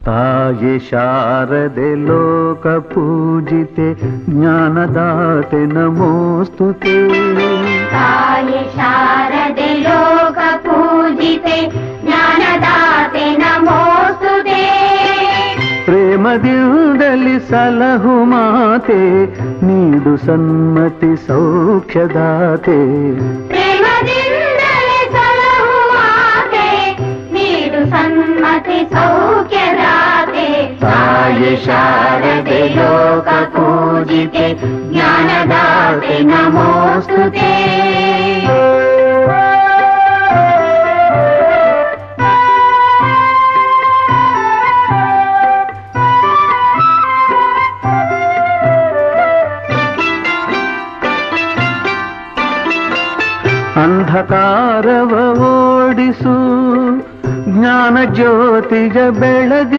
ತಾಯಿ ಶಾರದೆ ಲೋಕ ಪೂಜಿತೆ ಜ್ಞಾನದಾತೆ ನಮೋಸ್ತುತೆ. ತಾಯಿ ಶಾರದೆ ಲೋಕ ಪೂಜಿತೆ ಜ್ಞಾನದಾತೆ ನಮೋಸ್ತುತೆ. ಪ್ರೇಮದಿಂದಲಿ ಸಲಹು ಮಾತೆ ನೀಡು ಸನ್ಮತಿ ಸೌಖ್ಯದಾತೆ. ಪ್ರೇಮದಿಂದಲೇ ಸಲಹು ಮಾತೆ ನೀಡು ಸನ್ಮತಿ ಸೌಖ್ಯದಾತೆ. ತಾಯಿ ಶಾರದೆ ಲೋಕ ಪೂಜಿತೆ ಜ್ಞಾನದಾತೆ ನಮೋಸ್ತುತೆ. ಅಂಧಕಾರವ ಓಡಿಸು ಜ್ಞಾನ ಜ್ಯೋತಿಯ ಬೆಳಗಿ